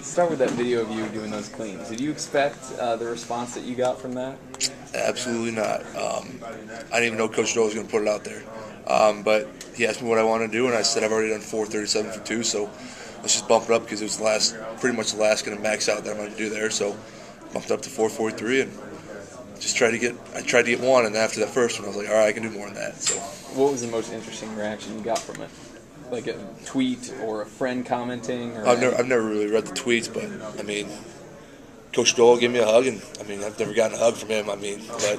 start with that video of you doing those cleans. Did you expect the response that you got from that? Absolutely not. I didn't even know Coach Doe was going to put it out there. But he asked me what I want to do, and I said I've already done 4:37 for 2, so let's just bump it up because it was pretty much the last going to max out that I'm going to do there. So bumped up to 4:43 and just tried to get one, and after that first one, I was like, all right, I can do more than that. So, what was the most interesting reaction you got from it? Like a tweet or a friend commenting? Or I've never really read the tweets, but I mean, Coach Doyle gave me a hug, and I mean, I've never gotten a hug from him. I mean, but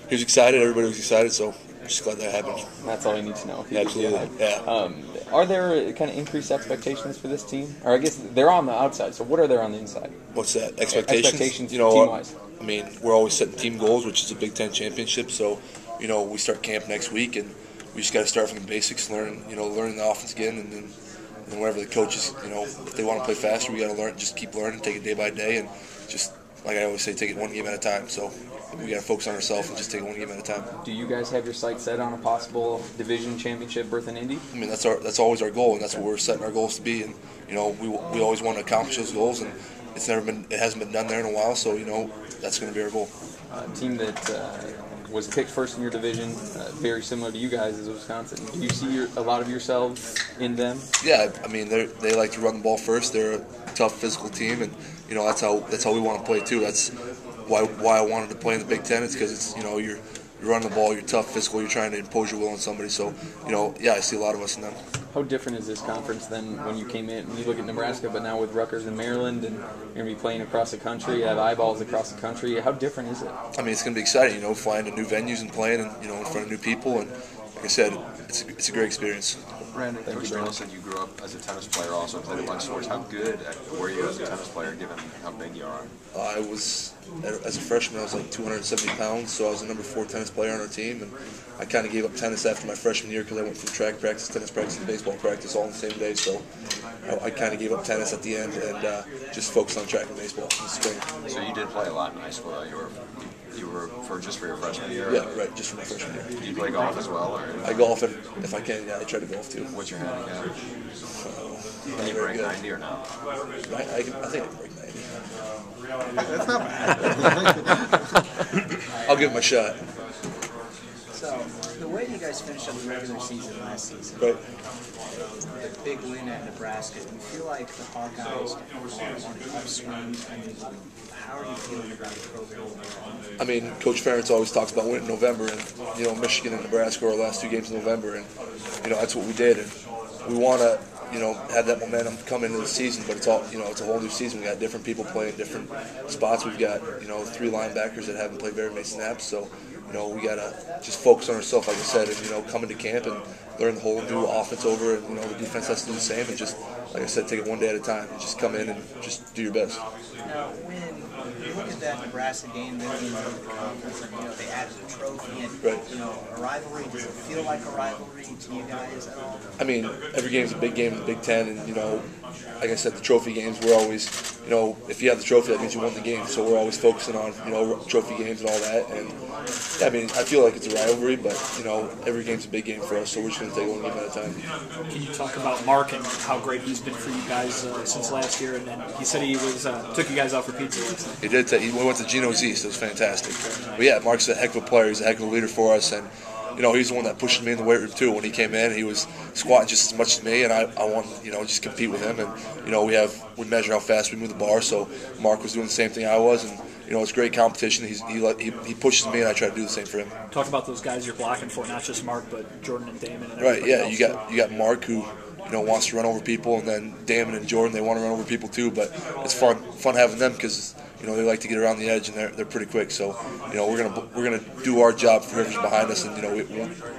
he was excited. Everybody was excited, so I'm just glad that happened. That's all you need to know. Absolutely, yeah. Are there kind of increased expectations for this team? Or I guess they're on the outside, so what are there on the inside? What's that? Expectations? Expectations team-wise. I mean, we're always setting team goals, which is a Big Ten championship, so, we start camp next week, and we just got to start from the basics, learning the offense again, and then wherever the coaches, if they want to play faster, we got to just keep learning, take it day by day, and just, like I always say, take it one game at a time. So we got to focus on ourselves and just take it one game at a time. Do you guys have your sights set on a possible division championship berth in Indy? I mean, that's always our goal, and that's what we're setting our goals to be. And we always want to accomplish those goals, and it hasn't been done there in a while. So that's going to be our goal. A team that was picked first in your division, very similar to you guys, is Wisconsin. Do you see a lot of yourselves in them? Yeah, I mean they like to run the ball first. They're a tough physical team, and that's how we want to play too. That's why I wanted to play in the Big Ten. It's because it's you're running the ball, you're tough, physical, you're trying to impose your will on somebody. So yeah, I see a lot of us in them. How different is this conference than when you came in? When you look at Nebraska, but now with Rutgers and Maryland, and you're going to be playing across the country, you have eyeballs across the country. How different is it? I mean, it's going to be exciting, flying to new venues and playing, and in front of new people. And like I said, it's a great experience. Brandon, Coach Brandon said you grew up as a tennis player, also played a bunch of sports. How good were you as a tennis player, given how big you are? As a freshman, I was like 270 pounds, so I was the number 4 tennis player on our team, and I kind of gave up tennis after my freshman year because I went from track practice, tennis practice, and baseball practice all on the same day. So I kind of gave up tennis at the end and just focused on track and baseball in the spring. So you did play a lot in high school. You were just for your freshman year? Yeah, right, just for my freshman year. Do you play golf as well? Or? I golf, and if I can, I try to golf too. What's your handicap? Can you break 90 or not? I think I can break 90. That's not bad. I'll give it my shot. So, the way you guys finished up the regular season last season, right. the big win at Nebraska, do you feel like the Hawkeyes are on an upswing? I mean, how are you feeling about the program overall? I mean, Coach Ferentz always talks about winning in November, and Michigan and Nebraska were our last 2 games in November, and that's what we did, and we want to have that momentum come into the season, but it's all it's a whole new season. We got different people playing different spots. We've got 3 linebackers that haven't played very many snaps, so we gotta just focus on ourselves, like I said, and come into camp and learn the whole new offense over, and the defense has to do the same, and just like I said, take it one day at a time and just come in and just do your best. Now, when you look at that Nebraska game, they're in the conference, and they added a trophy, and right. A rivalry. Does it feel like a rivalry to you guys at all? I mean, every game's a big game in the Big Ten, and like I said, the trophy games, we're always, if you have the trophy, that means you won the game. So we're always focusing on, trophy games and all that. And I mean, I feel like it's a rivalry, but every game's a big game for us. So we're just going to take one game at a time. Can you talk about Mark and how great he's been for you guys since last year? And then he said he was took you guys out for pizza last night. He did. We went to Gino's East. It was fantastic. But yeah, Mark's a heck of a player. He's a heck of a leader for us, and he's the one that pushed me in the weight room too. When he came in, he was squatting just as much as me, and I wanted just compete with him. And we measure how fast we move the bar. So Mark was doing the same thing I was, and it's great competition. He pushes me, and I try to do the same for him. Talk about those guys you're blocking for, not just Mark, but Jordan and Damon. And right? Yeah, else. you got Mark who wants to run over people, and then Damon and Jordan, they want to run over people too. But it's fun having them because they like to get around the edge, and they're pretty quick. So we're gonna do our job for whoever's behind us, and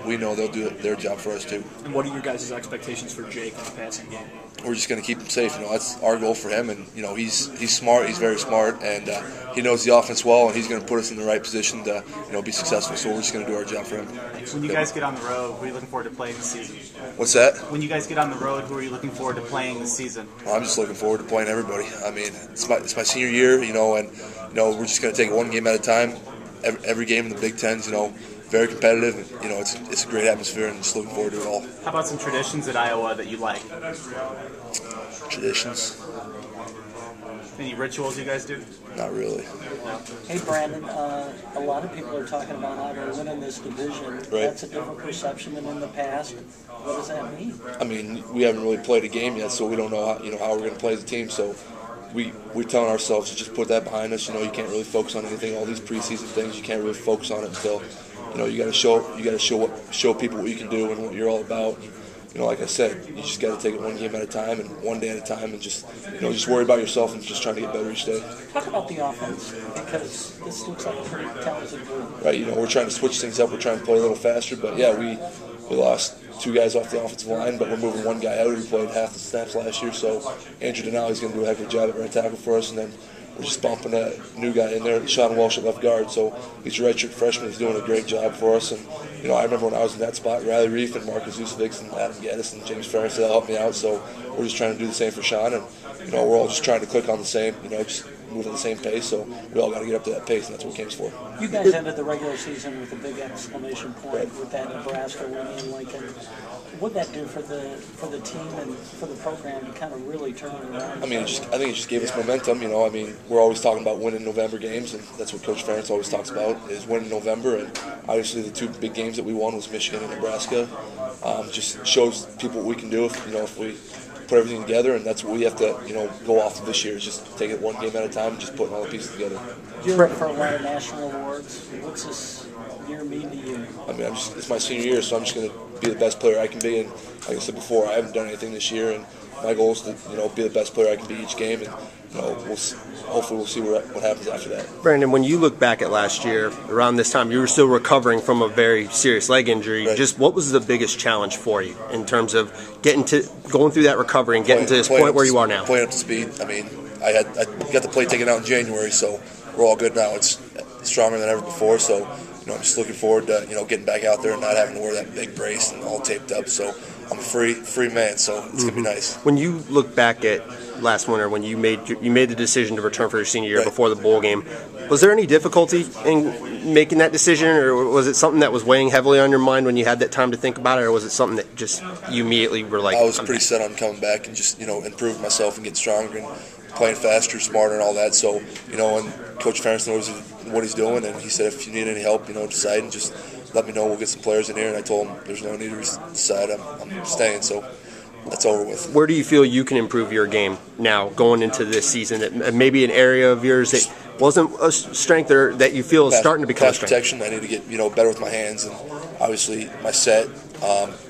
we know they'll do their job for us too. And what are your guys' expectations for Jake in the passing game? We're just gonna keep him safe. That's our goal for him, and he's smart. He's very smart, and he knows the offense well, and he's gonna put us in the right position to be successful. So we're just gonna do our job for him. When you guys get on the road, who are you looking forward to playing this season? What's that? When you guys get on the road, who are you looking forward to playing this season? Well, I'm just looking forward to playing everybody. I mean, it's my senior year, and we're just going to take it one game at a time. Every game in the Big Ten's, very competitive. And, you know, it's a great atmosphere, and just looking forward to it all. How about some traditions at Iowa that you like? Traditions? Any rituals you guys do? Not really. Hey, Brandon, a lot of people are talking about Iowa winning this division. Right. That's a different perception than in the past. What does that mean? I mean, we haven't really played a game yet, so we don't know how we're going to play as a team. So we're telling ourselves to just put that behind us. You know, you can't really focus on anything. All these preseason things, you can't really focus on it until, you know, you got to show people what you can do and what you're all about. You know, like I said, you just got to take it one game at a time and one day at a time, and just worry about yourself and just trying to get better each day. Talk about the offense, because this looks like a pretty talented group. Right, you know, we're trying to switch things up. We're trying to play a little faster, but yeah, we lost 2 guys off the offensive line, but we're moving 1 guy out who played half the snaps last year. So Andrew Denali's going to do a heck of a job at right tackle for us, and then we're just bumping a new guy in there, Sean Walsh at left guard. So he's a redshirt freshman. He's doing a great job for us. And, you know, I remember when I was in that spot, Riley Reef and Marcus Zusovic and Adam Gaddis and James Ferris, they all helped me out. So we're just trying to do the same for Sean. And, you know, we're all just trying to click on the same, you know, just move at the same pace. So we all got to get up to that pace, and that's what game's for. You guys ended the regular season with a big exclamation point with that Nebraska win in Lincoln. What would that do for the team and for the program to kind of really turn it around? I mean, I think it just gave us momentum. You know, I mean, we're always talking about winning November games, and that's what Coach Ferentz always talks about, is winning November. And obviously, the 2 big games that we won was Michigan and Nebraska. Just shows people what we can do if we put everything together, and that's what we have to, you know, go off of this year, is just take it 1 game at a time and just putting all the pieces together. You're up for a lot of national awards. What's this year mean to you? I mean, it's my senior year, so I'm just going to be the best player I can be. And like I said before, I haven't done anything this year, and my goal is to, you know, be the best player I can be each game. And, you know, hopefully we'll see what happens after that. Brandon, when you look back at last year, around this time, you were still recovering from a very serious leg injury. Right. Just what was the biggest challenge for you in terms of going through that recovery and getting to this point where you are now? Playing up to speed. I mean, I got the plate taken out in January, so we're all good now. It's stronger than ever before, so, you know, I'm just looking forward to, you know, getting back out there and not having to wear that big brace and all taped up. So I'm a free man, so it's gonna be nice. When you look back at last winter, when you made the decision to return for your senior year before the bowl game, was there any difficulty in making that decision, or was it something that was weighing heavily on your mind when you had that time to think about it, or was it something that just you immediately were like? I was pretty set on coming back and just, you know, improving myself and getting stronger and playing faster, smarter, and all that. So, you know, and Coach Ferentz knows what he's doing, and he said, if you need any help, you know, decide and just let me know. We'll get some players in here. And I told him there's no need to decide. I'm staying. So that's over with. Where do you feel you can improve your game now going into this season? That maybe an area of yours that wasn't a strength, or that you feel is starting to become a strength? Protection. I need to get, you know, better with my hands, and obviously my set.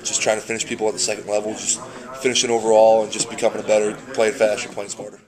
Just trying to finish people at the second level, just finishing overall, and just becoming a better, playing faster, playing smarter.